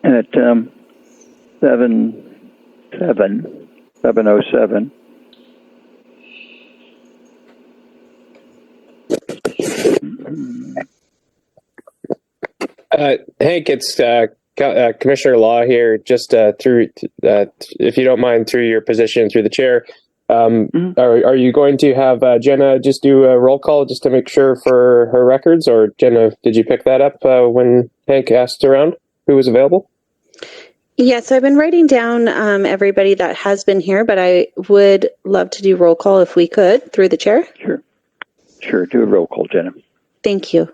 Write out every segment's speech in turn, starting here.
at 7:07. Hank, it's Commissioner Law here. Just through, if you don't mind, through your position, through the chair, are you going to have Jenna just do a roll call just to make sure for her records? Or Jenna, did you pick that up when Hank asked around who was available? Yes, I've been writing down everybody that has been here, but I would love to do roll call if we could through the chair. Sure. Do a roll call, Jenna. Thank you.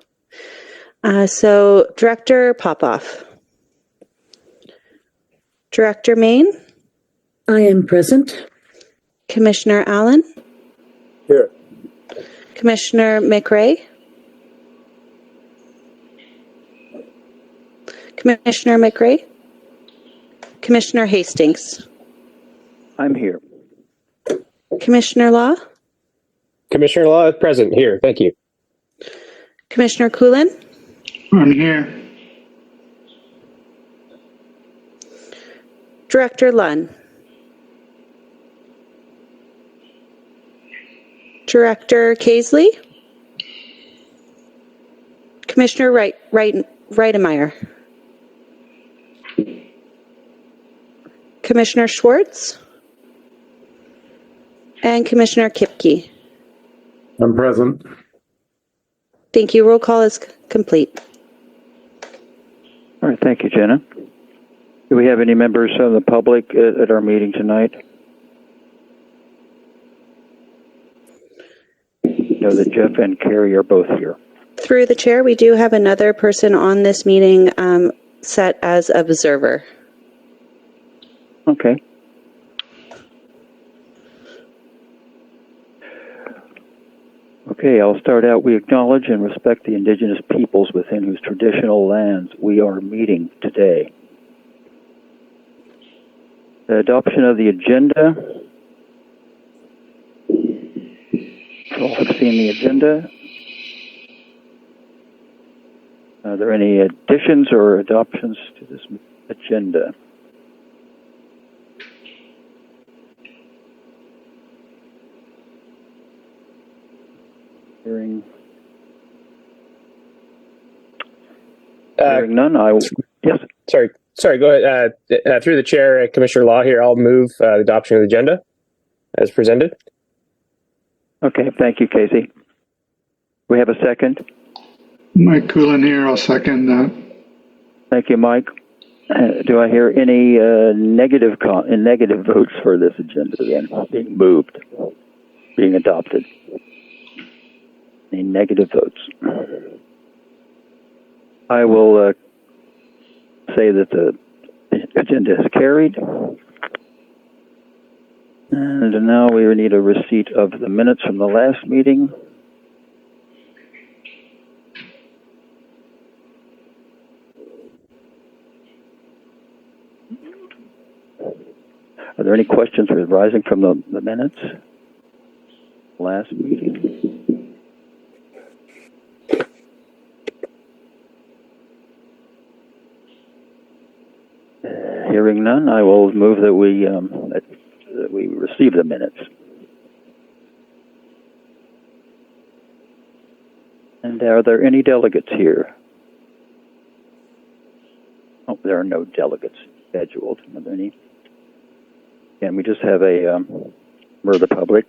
So Director Popoff. Director Main. I am present. Commissioner Allen. Here. Commissioner McRae. Commissioner McRae. Commissioner Hastings. I'm here. Commissioner Law. Commissioner Law is present here. Thank you. Commissioner Coolin. I'm here. Director Lunn. Director Casely. Commissioner Reitemeyer. Commissioner Schwartz. And Commissioner Kipke. I'm present. Thank you. Roll call is complete. All right, thank you, Jenna. Do we have any members of the public at our meeting tonight? I know that Jeff and Carrie are both here. Through the chair, we do have another person on this meeting set as observer. Okay. Okay, I'll start out. We acknowledge and respect the indigenous peoples within whose traditional lands we are meeting today. The adoption of the agenda. All have seen the agenda. Are there any additions or adoptions to this agenda? Hearing none, I will. Yes. Sorry. Go ahead. Through the chair, Commissioner Law here. I'll move the adoption of the agenda as presented. Okay. Thank you, Casey. We have a second. Mike Coolin here. I'll second that. Thank you, Mike. Do I hear any negative votes for this agenda then being moved, being adopted? Any negative votes? I will say that the agenda is carried. And now we need a receipt of the minutes from the last meeting. Are there any questions arising from the minutes? Last meeting. Hearing none, I will move that we receive the minutes. And are there any delegates here? Oh, there are no delegates scheduled. Are there any? Can we just have a member of the public?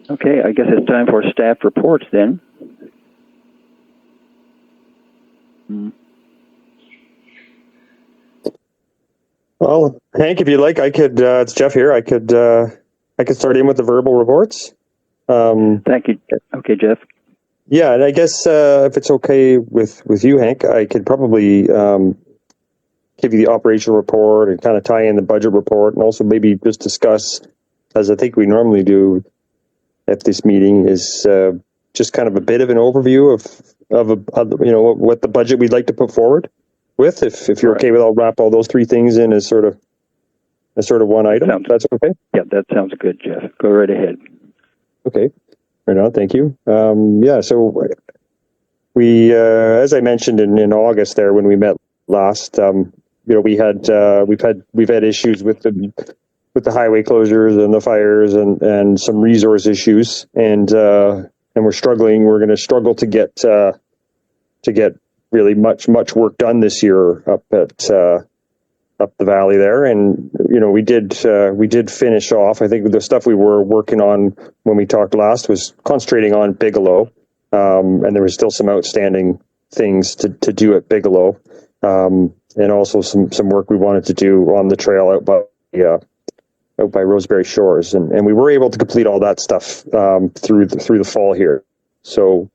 Okay, I guess it's time for staff reports then. Well, Hank, if you like, I could. It's Jeff here. I could start in with the verbal reports. Thank you. Okay, Jeff. Yeah, and I guess if it's okay with you, Hank, I could probably give you the operational report and kind of tie in the budget report, and also maybe just discuss, as I think we normally do at this meeting, is just kind of a bit of an overview of what the budget we'd like to put forward with. If you're okay with, I'll wrap all those three things in as sort of as sort of one item. That's okay. Yeah, that sounds good, Jeff. Go right ahead. Okay. Right on. Thank you. Yeah. So we, as I mentioned in August there when we met last, we've had issues with the highway closures and the fires and some resource issues, and we're struggling. We're going to struggle to get really much work done this year up the valley there. And we did finish off. I think the stuff we were working on when we talked last was concentrating on Bigelow, and there was still some outstanding things to do at Bigelow, and also some work we wanted to do on the trail out by Roseberry Shores, and we were able to complete all that stuff through the fall here. So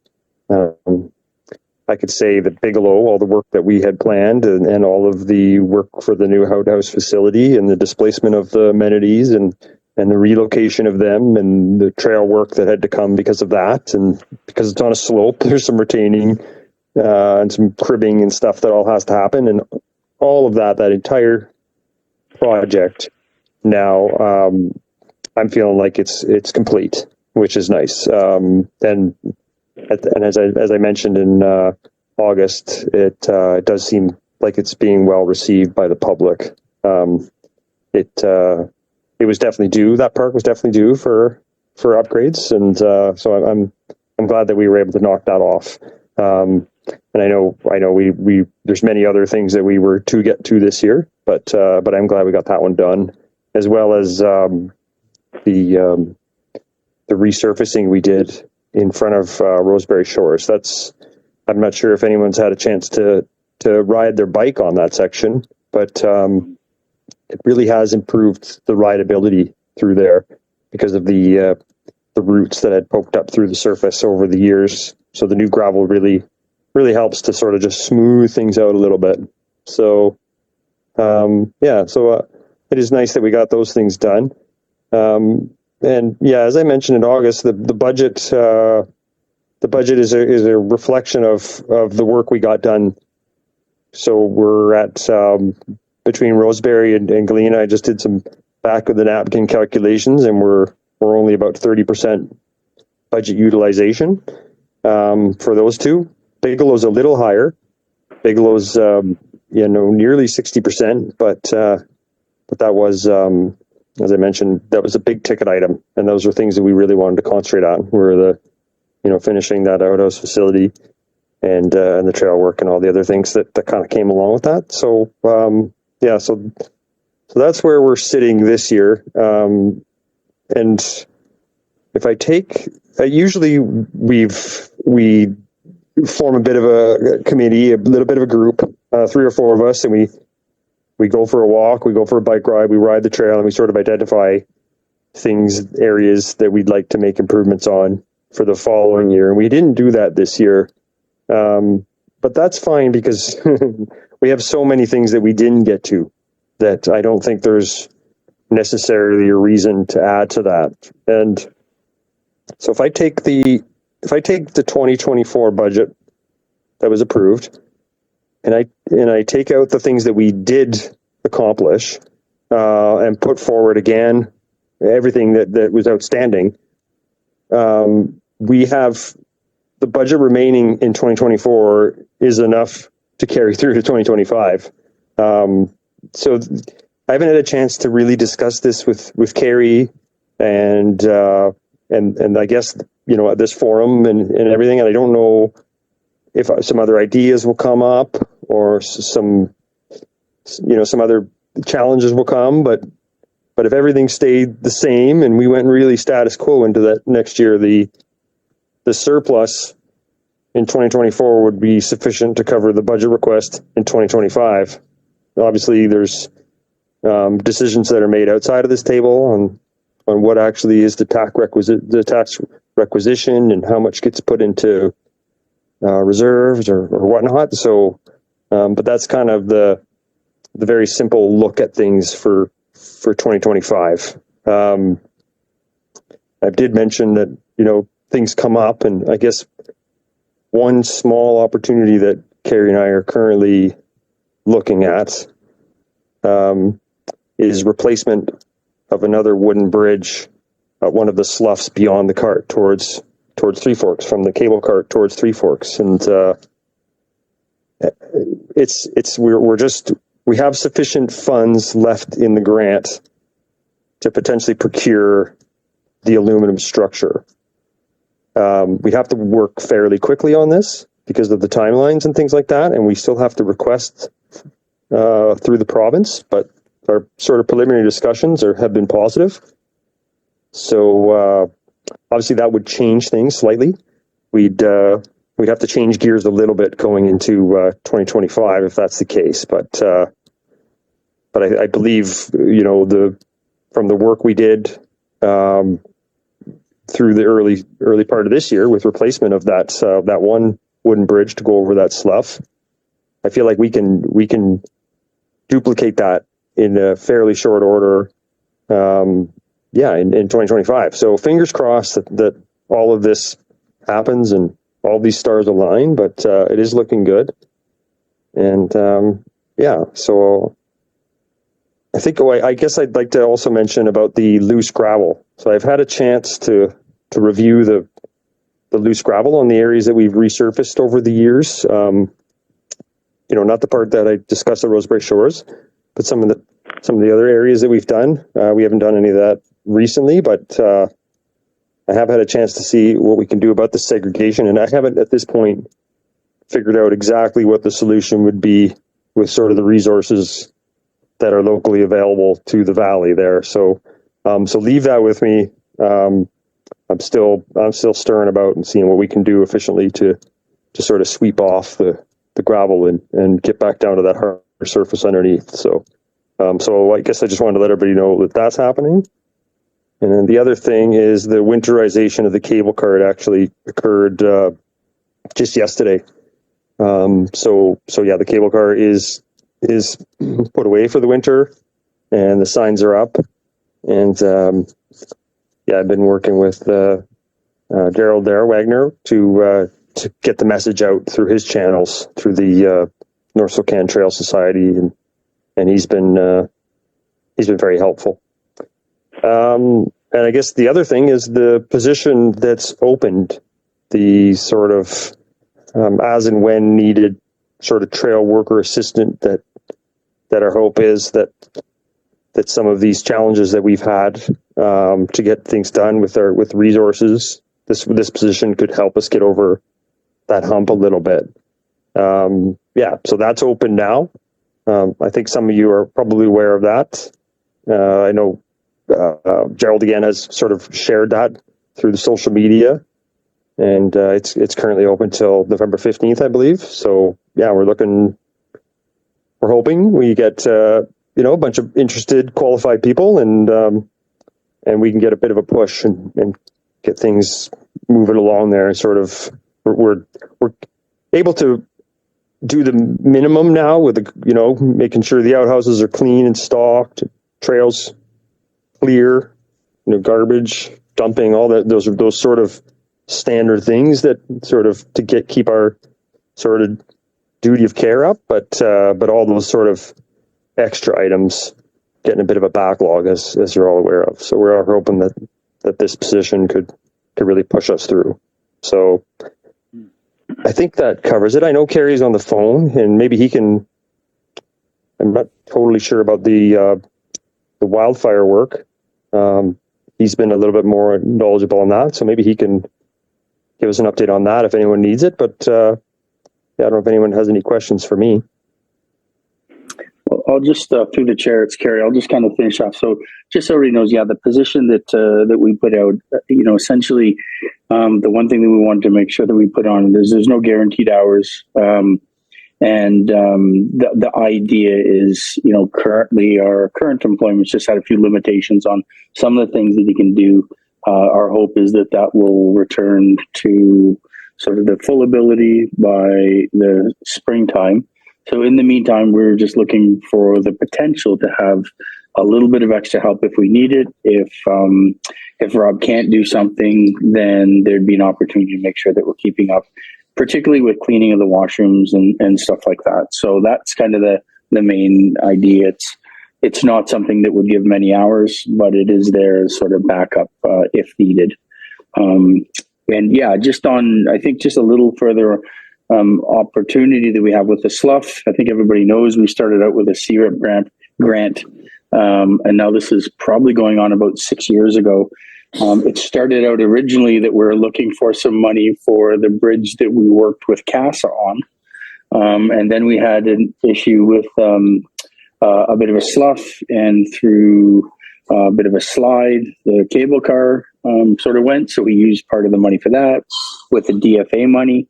I could say that Bigelow, all the work that we had planned and all of the work for the new outhouse facility and the displacement of the amenities and the relocation of them and the trail work that had to come because of that, and because it's on a slope, there's some retaining and some cribbing and stuff that all has to happen, and all of that entire project now, I'm feeling like it's complete, which is nice. And as I mentioned in August, it does seem like it's being well received by the public. It was definitely due. That park was definitely due for upgrades, and so I'm glad that we were able to knock that off. And I know we there's many other things that we were to get to this year, but I'm glad we got that one done, as well as the resurfacing we did in front of Roseberry Shores. I'm not sure if anyone's had a chance to ride their bike on that section, but it really has improved the rideability through there because of the roots that had poked up through the surface over the years. So the new gravel really helps to sort of just smooth things out a little bit. So it is nice that we got those things done. And yeah, as I mentioned in August, the budget is a reflection of the work we got done. So we're at between Roseberry and Galena. I just did some back of the napkin calculations, and we're only about 30% budget utilization for those two. Bigelow's a little higher. Bigelow's nearly 60%, but that was, as I mentioned, that was a big ticket item, and those were things that we really wanted to concentrate on. Were finishing that outhouse facility and the trail work and all the other things that kind of came along with that. So so that's where we're sitting this year. And if I take, usually we form a bit of a committee, a little bit of a group, 3 or 4 of us, and we go for a walk, we go for a bike ride, we ride the trail, and we sort of identify areas that we'd like to make improvements on for the following year. And we didn't do that this year. But that's fine because we have so many things that we didn't get to that I don't think there's necessarily a reason to add to that. And so if I take the 2024 budget that was approved, and I take out the things that we did accomplish, and put forward again everything that was outstanding, we have the budget remaining in 2024 is enough to carry through to 2025. So I haven't had a chance to really discuss this with Carrie and I guess at this forum and everything, and I don't know if some other ideas will come up or some other challenges will come, but if everything stayed the same and we went really status quo into that next year, the surplus in 2024 would be sufficient to cover the budget request in 2025. Obviously, there's decisions that are made outside of this table on what actually is the tax requisition and how much gets put into reserves or whatnot. So, but that's kind of the very simple look at things for 2025. I did mention that things come up, and I guess one small opportunity that Carrie and I are currently looking at is replacement of another wooden bridge at one of the sloughs beyond the cart towards Three Forks, from the cable cart towards Three Forks. And we have sufficient funds left in the grant to potentially procure the aluminum structure. We have to work fairly quickly on this because of the timelines and things like that, and we still have to request through the province, but our sort of preliminary discussions have been positive. So obviously that would change things slightly. We'd have to change gears a little bit going into 2025 if that's the case. But I believe, you know, from the work we did through the early part of this year with replacement of that one wooden bridge to go over that slough, I feel like we can duplicate that in a fairly short order. In 2025. So fingers crossed that all of this happens and all these stars align, but it is looking good. And so I guess I'd like to also mention about the loose gravel. So I've had a chance to review the loose gravel on the areas that we've resurfaced over the years. Not the part that I discussed at Roseberry Shores, but some of the other areas that we've done. We haven't done any of that recently, but I have had a chance to see what we can do about the segregation, and I haven't at this point figured out exactly what the solution would be with sort of the resources that are locally available to the valley there. So leave that with me. I'm still stirring about and seeing what we can do efficiently to sort of sweep off the gravel and get back down to that hard surface underneath. So I guess I just wanted to let everybody know that that's happening. And then the other thing is the winterization of the cable cart actually occurred just yesterday. The cable car is put away for the winter, and the signs are up. And I've been working with Gerald Wagner to get the message out through his channels, through the North Socan Trail Society, and he's been very helpful. And I guess the other thing is the position that's opened, the sort of as and when needed sort of trail worker assistant that our hope is that some of these challenges that we've had to get things done with resources, this position could help us get over that hump a little bit. So that's open now. I think some of you are probably aware of that. I know Gerald again has sort of shared that through the social media, and it's currently open till November 15th, I believe. So we're hoping we get a bunch of interested, qualified people, and we can get a bit of a push and get things moving along there. And sort of we're able to do the minimum now with making sure the outhouses are clean and stocked, trails clear, garbage dumping, all that. Those sort of standard things that sort of keep our sort of duty of care up, but all those sort of extra items getting a bit of a backlog, as you're all aware of. So we're hoping that this position could really push us through. So I think that covers it. I know Kerry's on the phone, and maybe he can. I'm not totally sure about the wildfire work. He's been a little bit more knowledgeable on that, so maybe he can give us an update on that if anyone needs it. But I don't know if anyone has any questions for me. Well, I'll just through the chair, it's Kerry. I'll just kind of finish off. So just so everybody knows, the position that we put out, essentially, the one thing that we wanted to make sure that we put on is there's no guaranteed hours. And the idea is, currently our current employment's just had a few limitations on some of the things that you can do. Our hope is that will return to sort of the full ability by the springtime. So in the meantime, we're just looking for the potential to have a little bit of extra help if we need it. If Rob can't do something, then there'd be an opportunity to make sure that we're keeping up, particularly with cleaning of the washrooms and stuff like that. So that's kind of the main idea. It's it's not something that would give many hours, but it is there as sort of backup if needed. And yeah, just on, I think just a little further opportunity that we have with the slough. I think everybody knows we started out with a CRIP grant, and now this is probably going on about 6 years ago. It started out originally that we're looking for some money for the bridge that we worked with CASA on. And then we had an issue with a bit of a slough, and through a bit of a slide, the cable car sort of went. So we used part of the money for that with the DFA money.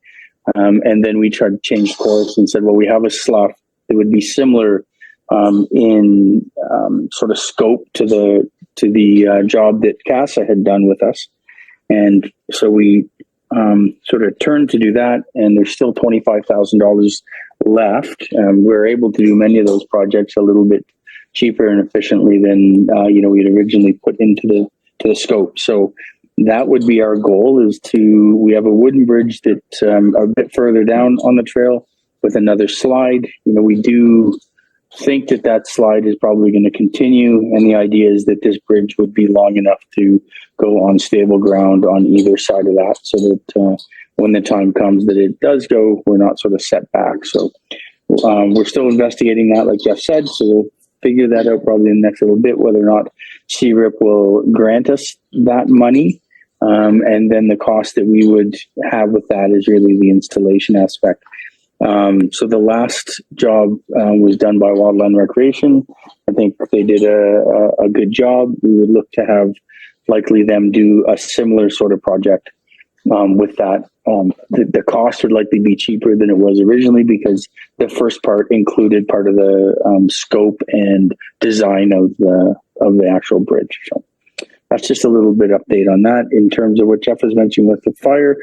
And then we tried to change course and said, well, we have a slough that would be similar in sort of scope to the job that CASA had done with us. And so we sort of turned to do that, and there's still $25,000 left. We're able to do many of those projects a little bit cheaper and efficiently than we had originally put into the scope. So that would be our goal, is we have a wooden bridge that's a bit further down on the trail with another slide. We do think that slide is probably going to continue, and the idea is that this bridge would be long enough to go on stable ground on either side of that, so that when the time comes that it does go, we're not sort of set back. So we're still investigating that, like Jeff said, so we'll figure that out probably in the next little bit, whether or not CRIP will grant us that money. And then the cost that we would have with that is really the installation aspect. So the last job was done by Wildland Recreation. I think they did a good job. We would look to have likely them do a similar sort of project with that. The cost would likely be cheaper than it was originally, because the first part included part of the scope and design of the actual bridge. So that's just a little bit update on that. In terms of what Jeff was mentioning with the fire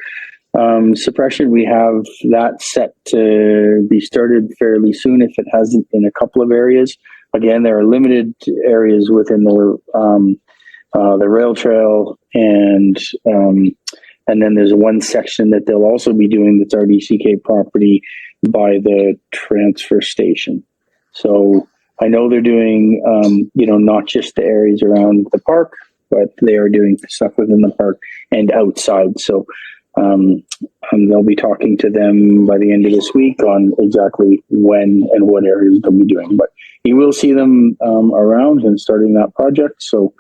suppression, we have that set to be started fairly soon, if it hasn't in a couple of areas. Again, there are limited areas within the rail trail, and then there's one section that they'll also be doing that's RDCK property by the transfer station. So I know they're doing, not just the areas around the park, but they are doing stuff within the park and outside. So they'll be talking to them by the end of this week on exactly when and what areas they'll be doing. But you will see them around and starting that project. So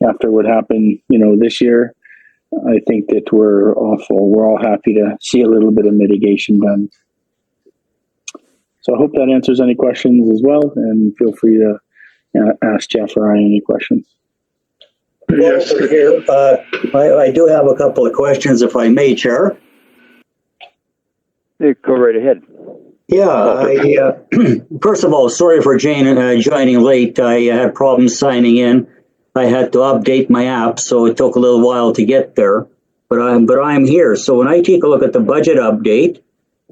after what happened, this year, I think that we're all happy to see a little bit of mitigation done. So I hope that answers any questions as well, and feel free to ask Jeff or I any questions. Yes. I do have a couple of questions, if I may, Chair. Go right ahead. Yeah, first of all, sorry for Jane joining late. I had problems signing in. I had to update my app, so it took a little while to get there. But I'm here. So when I take a look at the budget update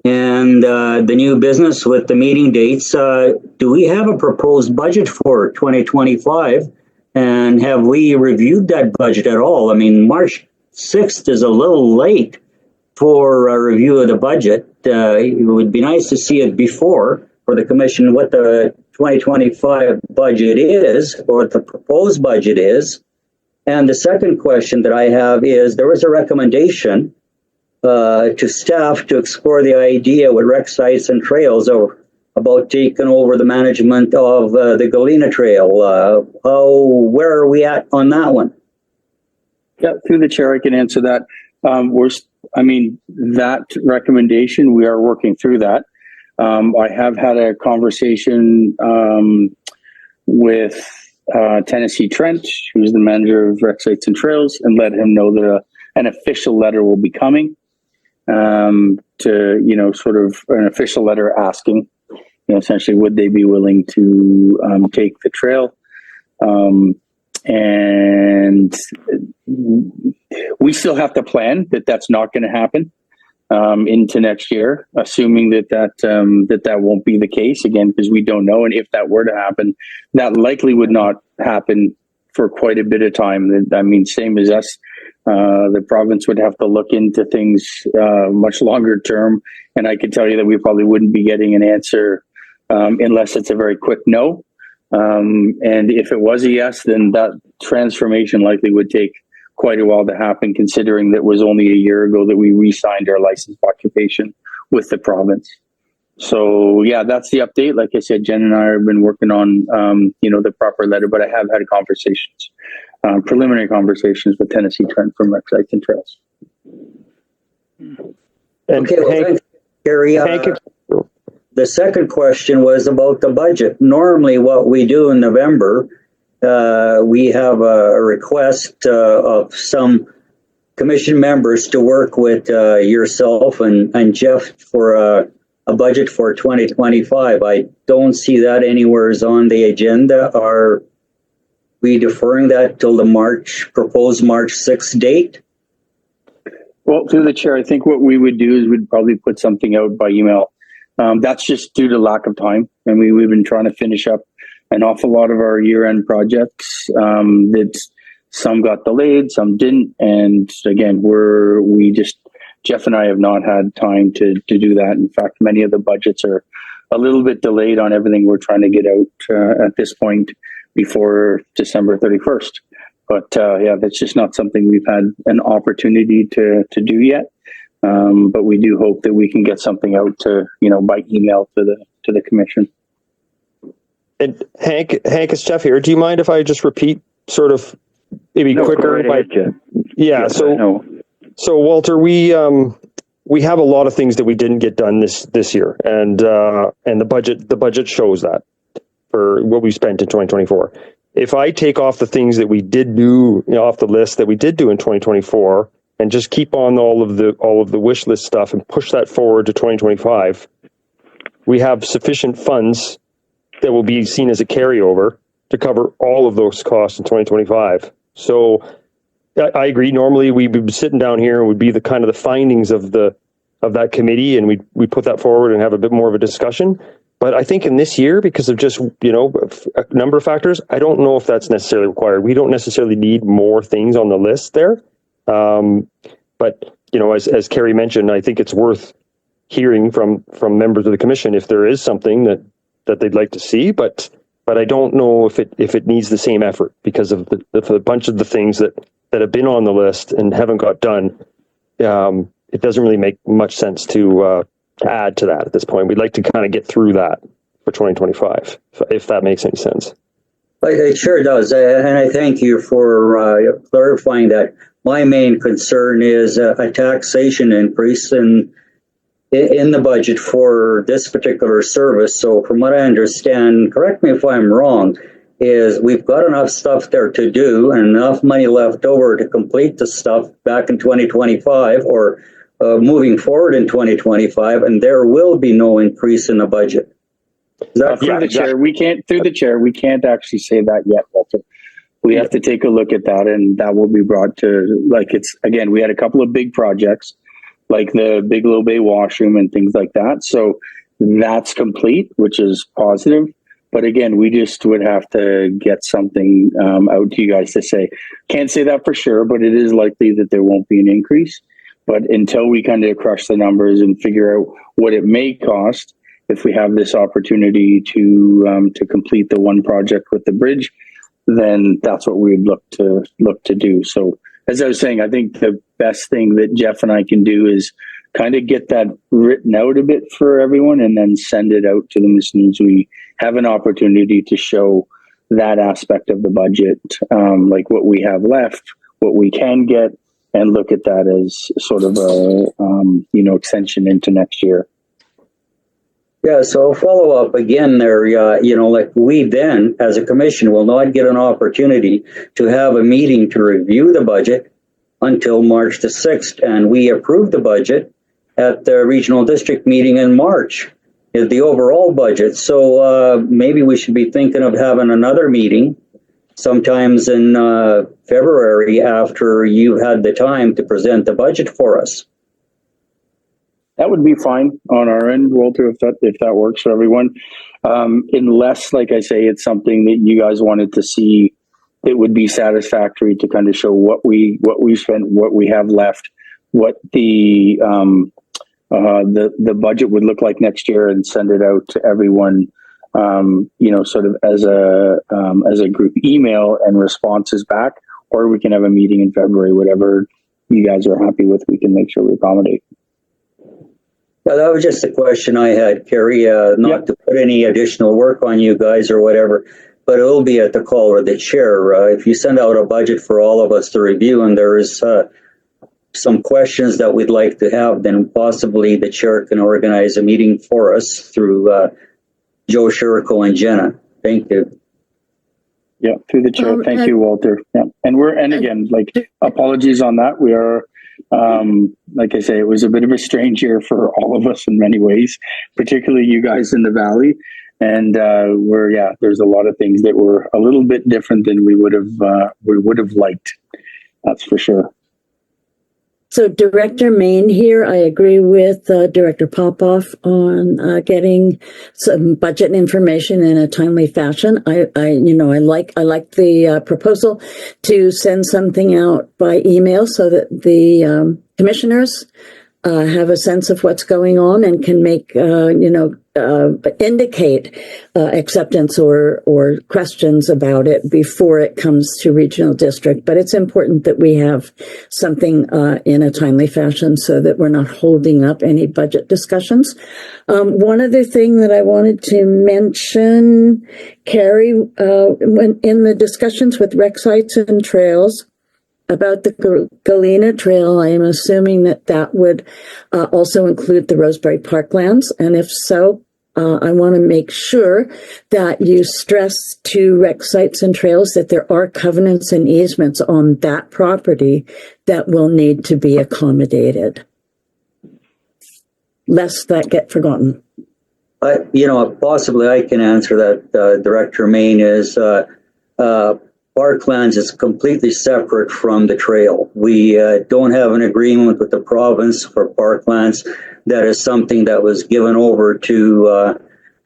and the new business with the meeting dates, do we have a proposed budget for 2025? And have we reviewed that budget at all? I mean, March 6th is a little late for a review of the budget. It would be nice to see it before for the commission what the 2025 budget is, or what the proposed budget is. And the second question that I have is, there was a recommendation to staff to explore the idea with rec sites and trails about taking over the management of the Galena Trail. Where are we at on that one? Yeah, through the chair, I can answer that. That recommendation, we are working through that. I have had a conversation with Tennessee Trent, who's the manager of Rec Sites and Trails, and let him know that an official letter will be coming to, sort of an official letter asking, essentially, would they be willing to take the trail? And we still have to plan that that's not going to happen into next year, assuming that won't be the case, again, because we don't know. And if that were to happen, that likely would not happen for quite a bit of time. I mean, same as us, the province would have to look into things much longer term. And I can tell you that we probably wouldn't be getting an answer unless it's a very quick no. And if it was a yes, then that transformation likely would take quite a while to happen, considering that it was only a year ago that we re-signed our license of occupation with the province. So yeah, that's the update. Like I said, Jen and I have been working on, the proper letter, but I have had conversations, preliminary conversations with Tennessee Trent from Rec Sites and Trails. And Okay, well, Hank, thanks, Gary. The second question was about the budget. Normally, what we do in November, we have a request of some commission members to work with yourself and Jeff for a budget for 2025. I don't see that anywhere is on the agenda. Are we deferring that till the proposed March 6th date? Well, through the chair, I think what we would do is we'd probably put something out by email. That's just due to lack of time. And we've been trying to finish up an awful lot of our year-end projects. That some got delayed, some didn't. And again, Jeff and I have not had time to do that. In fact, many of the budgets are a little bit delayed on everything we're trying to get out at this point before December 31st. But that's just not something we've had an opportunity to do yet. But we do hope that we can get something out to, by email to the commission. And Hank, it's Jeff here. Do you mind if I just repeat sort of maybe quicker? Yeah. So Walter, we have a lot of things that we didn't get done this year, and the budget shows that for what we spent in 2024. If I take off the things that we did do off the list that we did do in 2024, and just keep on all of the wish list stuff and push that forward to 2025, we have sufficient funds that will be seen as a carryover to cover all of those costs in 2025. So I agree. Normally we'd be sitting down here and would be the kind of the findings of that committee, and we put that forward and have a bit more of a discussion. But I think in this year, because of just, a number of factors, I don't know if that's necessarily required. We don't necessarily need more things on the list there. But, as Carrie mentioned, I think it's worth hearing from members of the commission if there is something that they'd like to see. But I don't know if it needs the same effort because of the bunch of the things that have been on the list and haven't got done. It doesn't really make much sense to add to that at this point. We'd like to kind of get through that for 2025, if that makes any sense. It sure does. And I thank you for clarifying that. My main concern is a taxation increase in the budget for this particular service. So from what I understand, correct me if I'm wrong, is we've got enough stuff there to do and enough money left over to complete the stuff back in 2025 or moving forward in 2025, and there will be no increase in the budget. Through the chair, we can't actually say that yet, Walter. We have to take a look at that, and that will be brought to, we had a couple of big projects, like the Bigelow Bay washroom and things like that. So that's complete, which is positive. But again, we just would have to get something out to you guys to say. Can't say that for sure, but it is likely that there won't be an increase. But until we kind of crush the numbers and figure out what it may cost, if we have this opportunity to complete the one project with the bridge, then that's what we would look to do. So as I was saying, I think the best thing that Jeff and I can do is kind of get that written out a bit for everyone and then send it out to them as soon as we have an opportunity to show that aspect of the budget, like what we have left, what we can get, and look at that as sort of a, extension into next year. Yeah, so follow up again there, like we then, as a commission, will not get an opportunity to have a meeting to review the budget until March the 6th. And we approved the budget at the regional district meeting in March, the overall budget. So maybe we should be thinking of having another meeting sometimes in February after you've had the time to present the budget for us. That would be fine on our end, Walter, if that works for everyone. Unless, like I say, it's something that you guys wanted to see, it would be satisfactory to kind of show what we spent, what we have left, what the budget would look like next year, and send it out to everyone sort of as a group email and responses back, or we can have a meeting in February, whatever you guys are happy with, we can make sure we accommodate. Yeah, that was just a question I had, Kerry, not to put any additional work on you guys or whatever, but it will be at the call of the chair. If you send out a budget for all of us to review and there is some questions that we'd like to have, then possibly the chair can organize a meeting for us through Joe Shirko and Jenna. Thank you. Yeah, through the chair. Thank you, Walter. Yeah, and again, apologies on that. We are, like I say, it was a bit of a strange year for all of us in many ways, particularly you guys in the Valley. And there's a lot of things that were a little bit different than we would have liked. That's for sure. So Director Main here, I agree with Director Popoff on getting some budget information in a timely fashion. I like the proposal to send something out by email so that the commissioners have a sense of what's going on and can make, indicate acceptance or questions about it before it comes to regional district. But it's important that we have something in a timely fashion so that we're not holding up any budget discussions. One other thing that I wanted to mention, Carrie, when in the discussions with rec sites and trails, about the Galena Trail, I am assuming that would also include the Roseberry Parklands. And if so, I want to make sure that you stress to rec sites and trails that there are covenants and easements on that property that will need to be accommodated, lest that get forgotten. Possibly I can answer that, Director Main, is Parklands is completely separate from the trail. We don't have an agreement with the province for Parklands. That is something that was given over to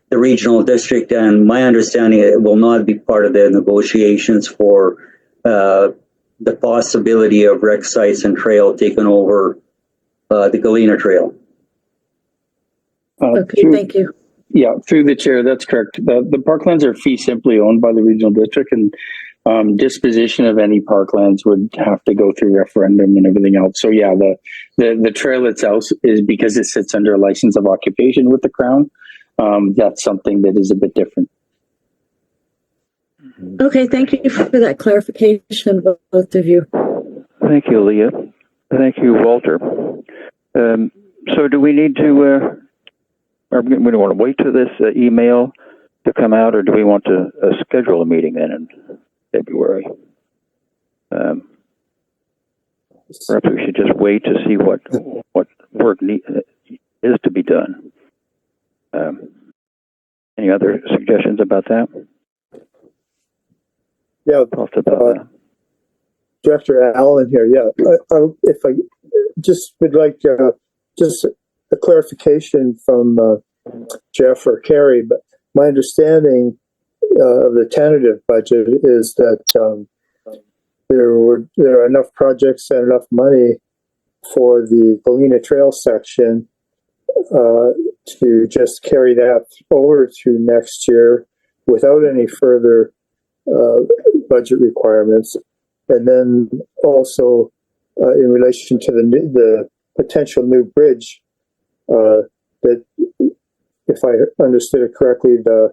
the regional district, and my understanding it will not be part of the negotiations for the possibility of rec sites and trail taking over the Galena Trail. Thank you. Yeah, through the chair, that's correct. The parklands are fee simply owned by the regional district, and disposition of any parklands would have to go through referendum and everything else. So yeah, the trail itself is, because it sits under a license of occupation with the Crown. That's something that is a bit different. Okay, thank you for that clarification, both of you. Thank you, Leah. Thank you, Walter. So do we need to, or we don't want to wait till this email to come out, or do we want to schedule a meeting then in February? Perhaps we should just wait to see what work is to be done. Any other suggestions about that? Yeah, Director Allen here. Yeah, if I just would like just a clarification from Jeff or Carrie, but my understanding of the tentative budget is that there are enough projects and enough money for the Galena Trail section to just carry that over to next year without any further budget requirements. And then also in relation to the potential new bridge, that if I understood it correctly, that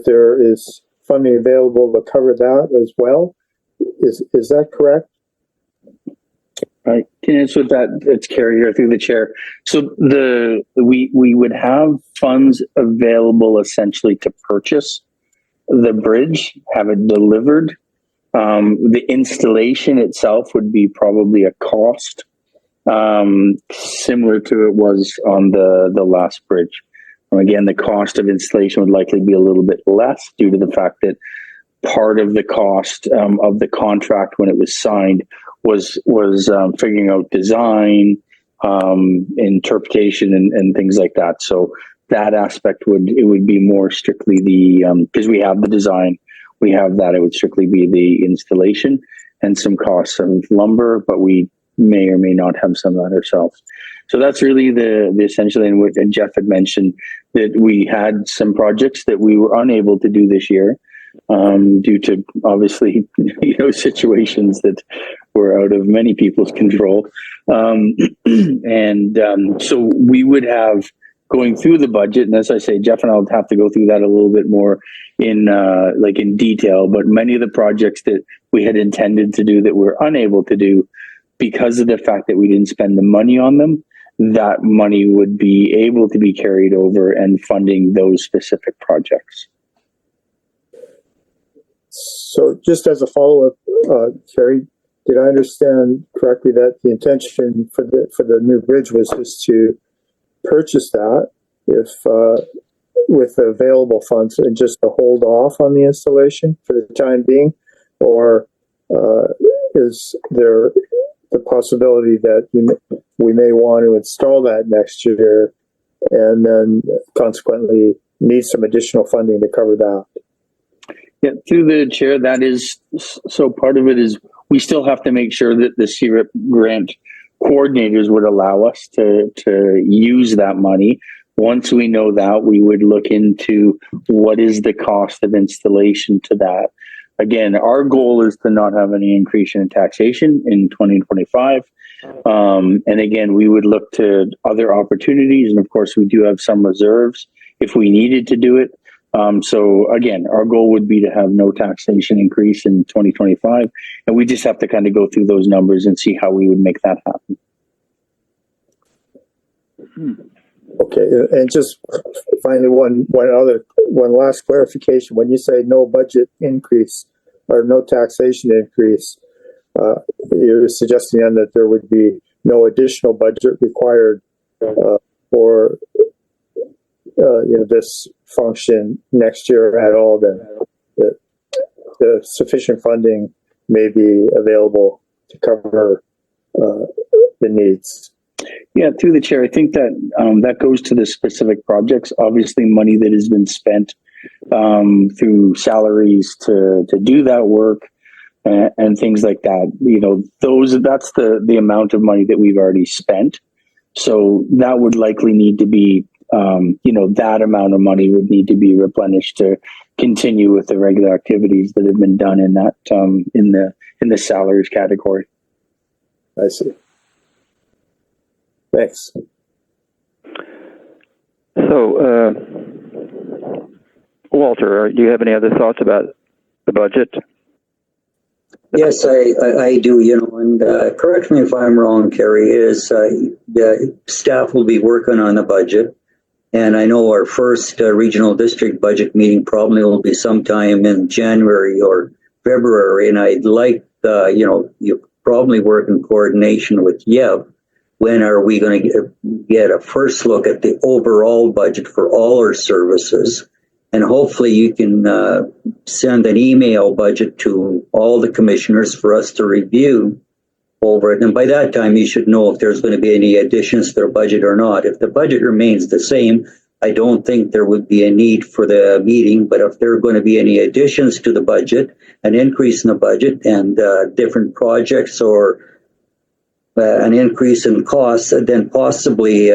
there is funding available to cover that as well. Is that correct? I can answer that. It's Carrie here through the chair. So we would have funds available essentially to purchase the bridge, have it delivered. The installation itself would be probably a cost similar to it was on the last bridge. Again, the cost of installation would likely be a little bit less due to the fact that part of the cost of the contract when it was signed was figuring out design, interpretation, and things like that. So that aspect would be more strictly because we have the design, we have that. It would strictly be the installation and some costs of lumber, but we may or may not have some of that ourselves. So that's really the essentially, and what Jeff had mentioned, that we had some projects that we were unable to do this year due to obviously situations that were out of many people's control, so we would have going through the budget, and as I say, Jeff and I'll have to go through that a little bit more in detail. But many of the projects that we had intended to do that we're unable to do because of the fact that we didn't spend the money on them, that money would be able to be carried over and funding those specific projects. So just as a follow-up, Carrie, did I understand correctly that the intention for the new bridge was just to purchase that if with available funds and just to hold off on the installation for the time being, or is there the possibility that we may want to install that next year and then consequently need some additional funding to cover that? Yeah, through the chair, that is, so part of it is we still have to make sure that the CRIP grant coordinators would allow us to use that money. Once we know that, we would look into what is the cost of installation to that. Again, our goal is to not have any increase in taxation in 2025. And again, we would look to other opportunities. And of course, we do have some reserves if we needed to do it. So again, our goal would be to have no taxation increase in 2025. And we just have to kind of go through those numbers and see how we would make that happen. Okay, and just finally, one last clarification. When you say no budget increase or no taxation increase, you're suggesting then that there would be no additional budget required for this function next year at all. Then the sufficient funding may be available to cover the needs. Yeah, through the chair, I think that that goes to the specific projects. Obviously, money that has been spent through salaries to do that work and things like that. That's the amount of money that we've already spent. So that would likely need to be, that amount of money would need to be replenished to continue with the regular activities that have been done in that in the salaries category. I see. Thanks. So, Walter, do you have any other thoughts about the budget? Yes, I do, and correct me if I'm wrong, Kerry, the staff will be working on the budget. And I know our first regional district budget meeting probably will be sometime in January or February. And I'd like, you probably work in coordination with Yev. When are we going to get a first look at the overall budget for all our services? And hopefully you can send an email budget to all the commissioners for us to review over it. And by that time, you should know if there's going to be any additions to their budget or not. If the budget remains the same, I don't think there would be a need for the meeting. But if there are going to be any additions to the budget, an increase in the budget and different projects or an increase in costs, then possibly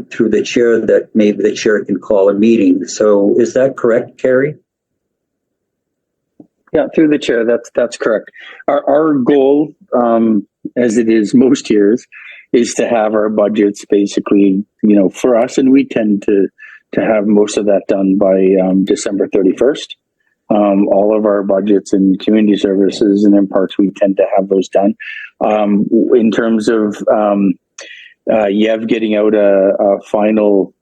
through the chair that maybe the chair can call a meeting. So is that correct, Kerry? Yeah, through the chair, that's correct. Our goal, as it is most years, is to have our budgets basically, for us, and we tend to have most of that done by December 31st. All of our budgets in community services and in parks, we tend to have those done. In terms of Yev getting out a final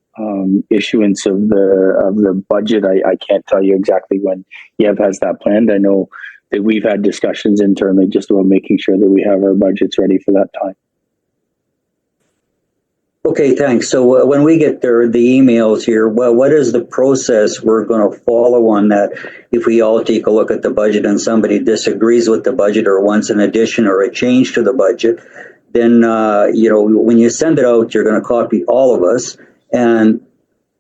issuance of the budget, I can't tell you exactly when Yev has that planned. I know that we've had discussions internally just about making sure that we have our budgets ready for that time. Okay, thanks. So when we get the emails here, well, what is the process we're going to follow on that? If we all take a look at the budget and somebody disagrees with the budget or wants an addition or a change to the budget, then, when you send it out, you're going to copy all of us. And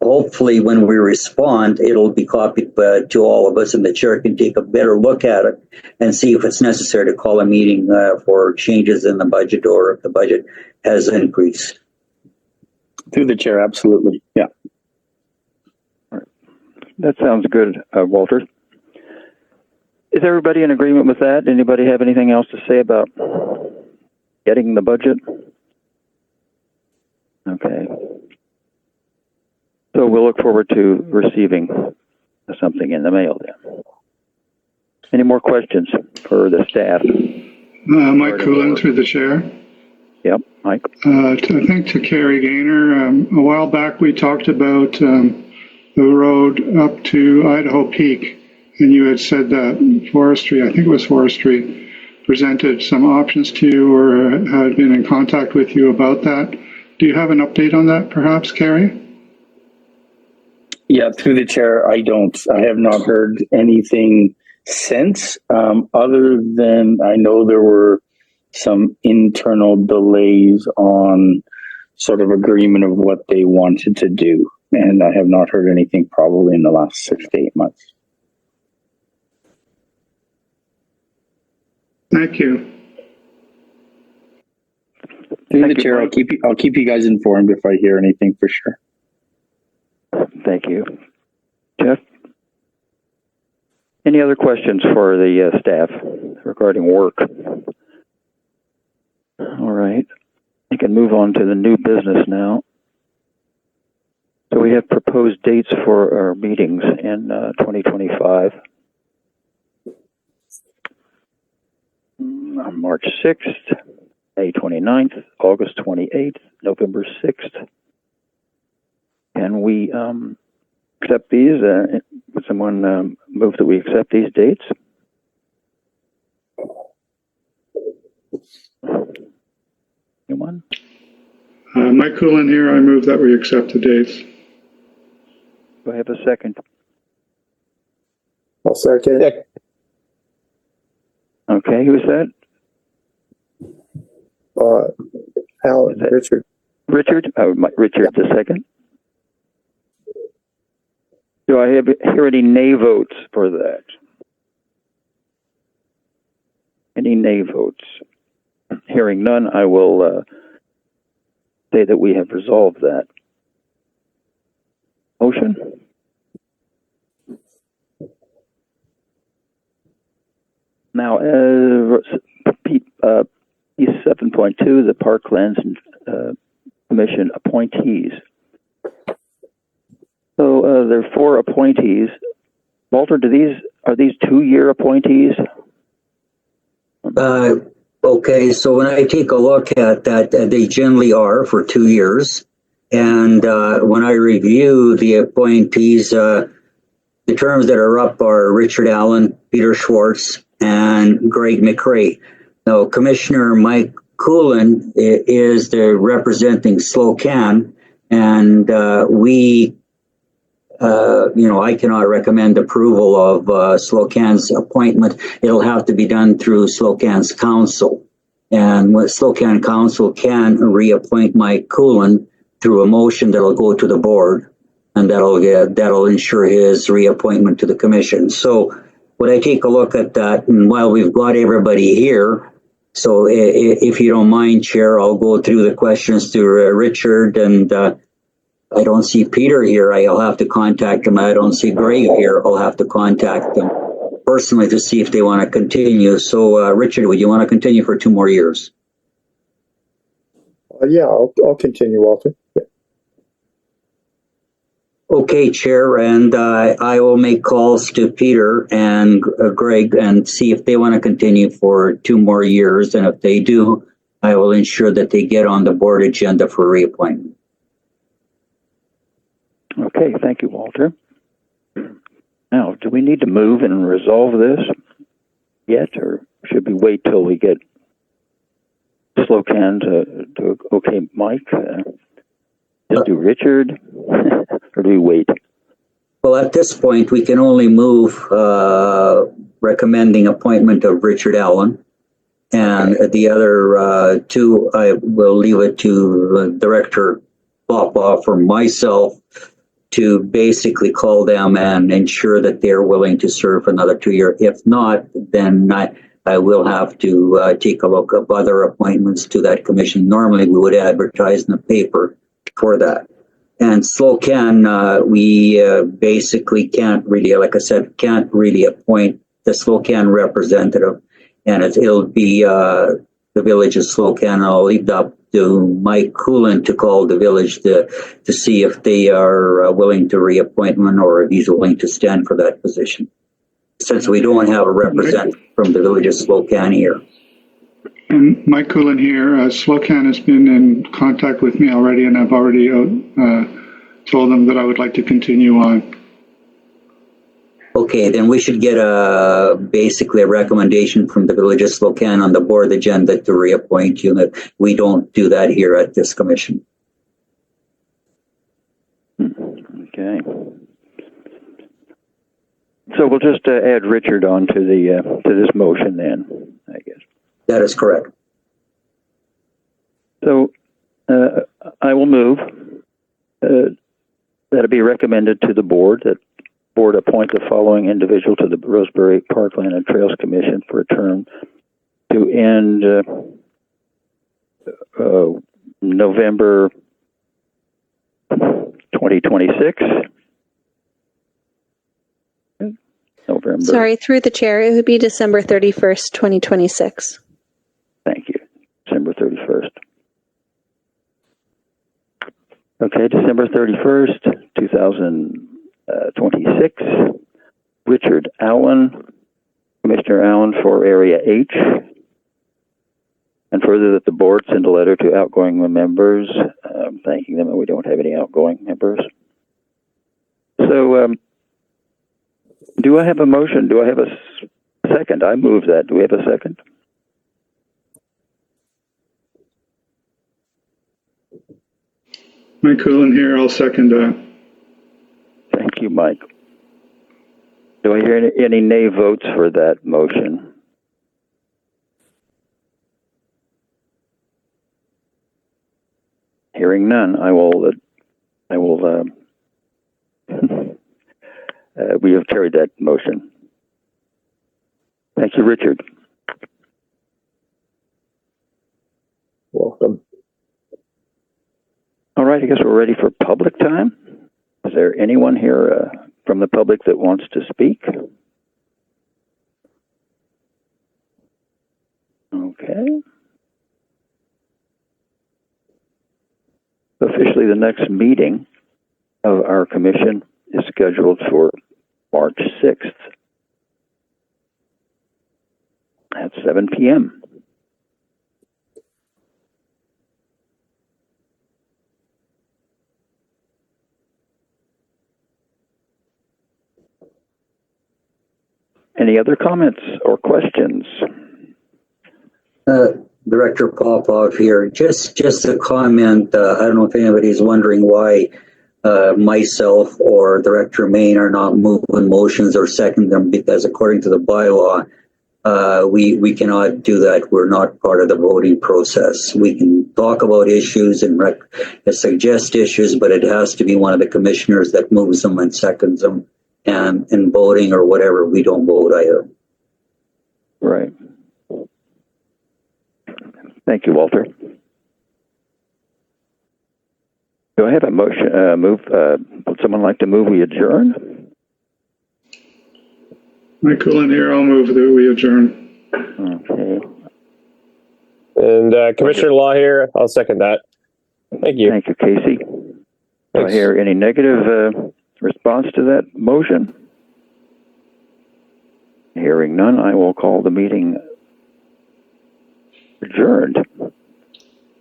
hopefully when we respond, it'll be copied to all of us and the chair can take a better look at it and see if it's necessary to call a meeting for changes in the budget or if the budget has increased. Through the chair, absolutely. Yeah. that sounds good, Walter. Is everybody in agreement with that? Anybody have anything else to say about getting the budget? Okay. So we'll look forward to receiving something in the mail then. Any more questions for the staff? Mike Coolin through the chair. Yep, Mike. I think to Carrie Gaynor, a while back we talked about the road up to Idaho Peak, and you had said that forestry, I think it was forestry, presented some options to you or had been in contact with you about that. Do you have an update on that perhaps, Carrie? Yeah, through the chair, I don't. I have not heard anything since, other than I know there were some internal delays on sort of agreement of what they wanted to do. And I have not heard anything probably in the last 6 to 8 months. Thank you. Through the chair, I'll keep you guys informed if I hear anything for sure. Thank you. Jeff? Any other questions for the staff regarding work? All right. We can move on to the new business now. So we have proposed dates for our meetings in 2025. March 6th, May 29th, August 28th, November 6th. Can we accept these? Would someone move that we accept these dates? Anyone? Mike Coolin here. I move that we accept the dates. Do I have a second? I'll second. Yeah. Okay, who's that? Alan, Richard. Richard? Richard the second. Do I hear any nay votes for that? Any nay votes? Hearing none, I will say that we have resolved that. Motion? Now, P7.2, the Parklands Commission appointees. So there are 4 appointees. Walter, are these 2-year appointees? Okay, so when I take a look at that, they generally are for 2 years. And when I review the appointees, the terms that are up are Richard Allen, Peter Schwartz, and Greg McRae. Now, Commissioner Mike Coolin is the representing Slocan, and I cannot recommend approval of Slocan's appointment. It'll have to be done through Slocan's council. And what Slocan council can reappoint Mike Coolin through a motion that'll go to the board, and that'll ensure his reappointment to the commission. So when I take a look at that, and while we've got everybody here, so if you don't mind, Chair, I'll go through the questions to Richard, and I don't see Peter here. I'll have to contact him. I don't see Greg here. I'll have to contact them personally to see if they want to continue. So, Richard, would you want to continue for 2 more years? Yeah, I'll continue, Walter. Yeah. Okay, Chair, and I will make calls to Peter and Greg and see if they want to continue for 2 more years. And if they do, I will ensure that they get on the board agenda for reappointment. Okay, thank you, Walter. Now, do we need to move and resolve this yet, or should we wait till we get Slocan to okay Mike? Just do Richard, or do we wait? Well, at this point, we can only move recommending appointment of Richard Allen. And the other 2, I will leave it to Director Papa or myself to basically call them and ensure that they're willing to serve for another 2 years. If not, then I will have to take a look at other appointments to that commission. Normally, we would advertise in the paper for that. And Slocan, we basically can't really, like I said, can't really appoint the Slocan representative. And it'll be the village of Slocan. I'll leave that up to Mike Coolan to call the village to see if they are willing to reappoint one or if he's willing to stand for that position. Since we don't have a representative from the village of Slocan here. And Mike Coolan here. Slocan has been in contact with me already, and I've already told them that I would like to continue on. Okay, then we should get basically a recommendation from the village of Slocan on the board agenda to reappoint you. That we don't do that here at this commission. Okay. So we'll just add Richard on to this motion then, I guess. That is correct. So I will move that it be recommended to the board that board appoint the following individual to the Roseberry Parkland and Trails Commission for a term to end November 2026. November. Sorry, through the chair, it would be December 31st, 2026. Thank you. December 31st. Okay, December 31st, 2026. Richard Allen, Commissioner Allen for Area H. And further that the board send a letter to outgoing members, thanking them, and we don't have any outgoing members. So, do I have a motion? Do I have a second? I move that. Do we have a second? Mike Coolan here. I'll second that. Thank you, Mike. Do I hear any nay votes for that motion? Hearing none, I will. We have carried that motion. Thank you, Richard. Welcome. All right, I guess we're ready for public time. Is there anyone here from the public that wants to speak? Okay. Officially, the next meeting of our commission is scheduled for March 6th at 7 p.m. Any other comments or questions? Director Popov here. Just a comment. I don't know if anybody's wondering why myself or Director Main are not moving motions or second them, because according to the bylaw, we cannot do that. We're not part of the voting process. We can talk about issues and suggest issues, but it has to be one of the commissioners that moves them and seconds them. And in voting or whatever, we don't vote either. Right. Thank you, Walter. Do I have a motion? Would someone like to move we adjourn? Mike Coolan here. I'll move that we adjourn. Okay. And Commissioner Law here. I'll second that. Thank you. Thank you, Casey. Do I hear any negative response to that motion? Hearing none, I will call the meeting adjourned.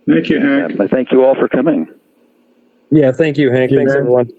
Thank you, Hank. I thank you all for coming. Yeah, thank you, Hank. Thanks, everyone.